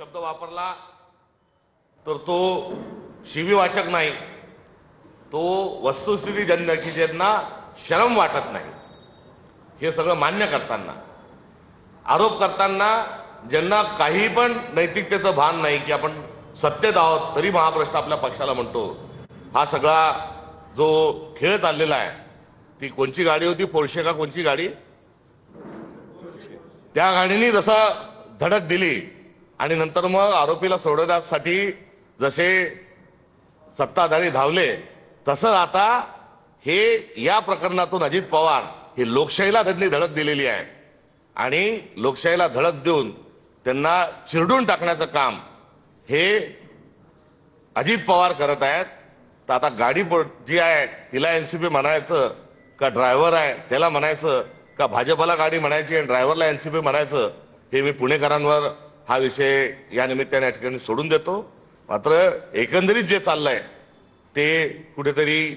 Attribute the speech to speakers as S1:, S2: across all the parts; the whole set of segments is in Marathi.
S1: शब्द वापरला तर तो शिवीवाचक नाही, तो वस्तुस्थिती जन्य की ज्यांना शरम वाटत नाही, हे सगळं मान्य करताना, आरोप करताना ज्यांना काही पण नैतिकतेचं भान नाही की आपण सत्तेत आहोत तरी महाभ्रष्ट आपल्या पक्षाला म्हणतो, हा सगळा जो खेळ चाललेला आहे, ती कोणची गाडी होती, पोर्शे का कोणची गाडी, त्या गाडीने जसं धडक दिली आणि नंतर मग आरोपीला सोडवण्यासाठी जसे सत्ताधारी धावले, तसं आता हे या प्रकरणातून अजित पवार हे लोकशाहीला त्यांनी धडक दिलेली आहे आणि लोकशाहीला धडक देऊन त्यांना चिरडून टाकण्याचं काम हे अजित पवार करत आहेत. तर आता गाडी जी आहे तिला एनसीपी म्हणायचं का ड्रायव्हर आहे त्याला म्हणायचं का भाजपला गाडी म्हणायची आणि ड्रायव्हरला एनसीपी म्हणायचं, हे मी पुणेकरांवर हा विषय या निमित्ताने या ठिकाणी सोडून देतो. मात्र एकंदरीत जे चाललंय ते कुठेतरी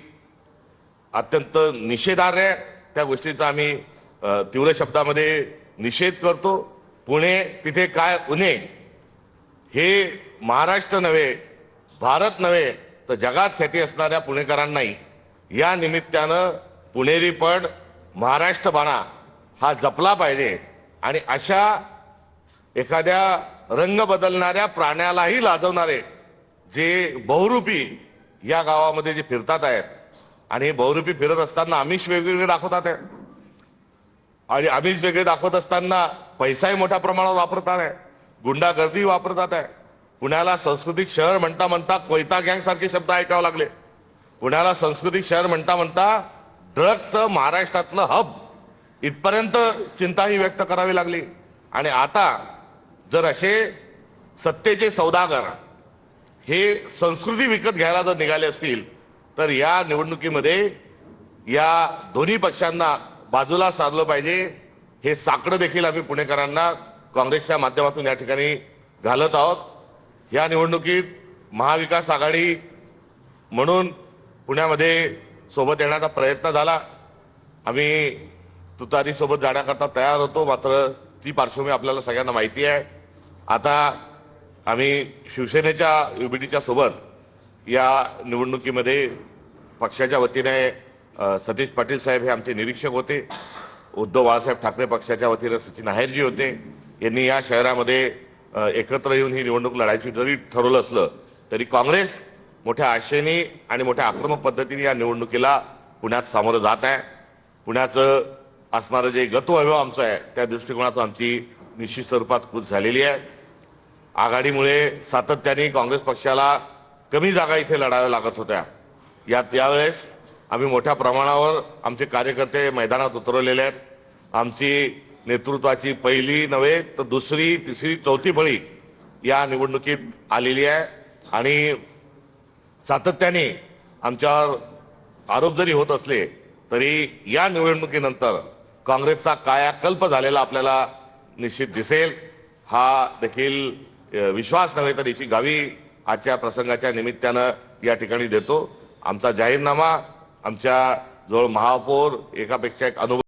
S1: अत्यंत निषेधार्ह आहे. त्या गोष्टीचा आम्ही तीव्र शब्दामध्ये निषेध करतो. पुणे तिथे काय उणे, हे महाराष्ट्र नव्हे, भारत नव्हे तर जगात ख्याती असणाऱ्या पुणेकरांनाही या निमित्तानं पुणेरी पण महाराष्ट्रबाणा हा जपला पाहिजे आणि अशा एखाद्या रंग बदलणाऱ्या प्राण्यालाही लाजवणारे जे बहुरूपी या गावामध्ये जे फिरतात आहेत आणि हे बहुरूपी फिरत असताना आमिष वेगवेगळे दाखवतात आहे आणि आमिष वेगळे दाखवत असताना पैसाही मोठ्या प्रमाणावर वापरतात आहे, गुंडागर्दी वापरतात आहे. पुण्याला सांस्कृतिक शहर म्हणता म्हणता कोयता गँग सारखे शब्द ऐकावे लागले. पुण्याला सांस्कृतिक शहर म्हणता म्हणता ड्रग्सचं महाराष्ट्रातलं हब इथपर्यंत चिंताही व्यक्त करावी लागली. आणि आता जर असे सत्तेचे सौदागर हे संस्कृती विकत घ्यायला जर निघाले असतील तर या निवडणुकीमध्ये या दोन्ही पक्षांना बाजूला सारलं पाहिजे. हे साकडं देखील आम्ही पुणेकरांना काँग्रेसच्या माध्यमातून या ठिकाणी घालत आहोत. या निवडणुकीत महाविकास आघाडी म्हणून पुण्यामध्ये सोबत येण्याचा प्रयत्न झाला. आम्ही तुतारी सोबत जाण्याकरता तयार होतो, मात्र ती पार्श्वभूमी आपल्याला सगळ्यांना माहिती आहे. आता आम्ही शिवसेनेच्या युबीटीच्या सोबत या निवडणुकीमध्ये पक्षाच्या वतीने सतीश पाटील साहेब हे आमचे निरीक्षक होते, उद्धव बाळासाहेब ठाकरे पक्षाच्या वतीने सचिन आहेरजी होते. यांनी या शहरामध्ये एकत्र येऊन ही निवडणूक लढायची जरी ठरवलं असलं तरी काँग्रेस मोठ्या आशेने आणि मोठ्या आक्रमक पद्धतीने या निवडणुकीला पुण्यात सामोरं जात आहे. पुण्याचं असणारं जे गतवैभव आमचं आहे त्या दृष्टिकोनातून आमची निश्चित स्वरूपात कूच झालेली आहे. आघाडीमुळे सातत्याने काँग्रेस पक्षाला कमी जागा इथे लढाव्या लागत होत्या. यावेळेस आम्ही मोठ्या प्रमाणावर आमचे कार्यकर्ते मैदानात उतरवलेले आहेत. आमची नेतृत्वाची पहिली नव्हे तर दुसरी, तिसरी, चौथी फळी या निवडणुकीत आलेली आहे आणि सातत्याने आमच्यावर आरोप जरी होत असले तरी या निवडणुकीनंतर काँग्रेसचा कायाकल्प झालेला आपल्याला निश्चित दिसेल. हा देखील विश्वास नव्हे तर याची गावी आजच्या प्रसंगाच्या निमित्तानं या ठिकाणी देतो. आमचा जाहीरनामा, आमच्या जवळ महापौर एकापेक्षा एक अनुभव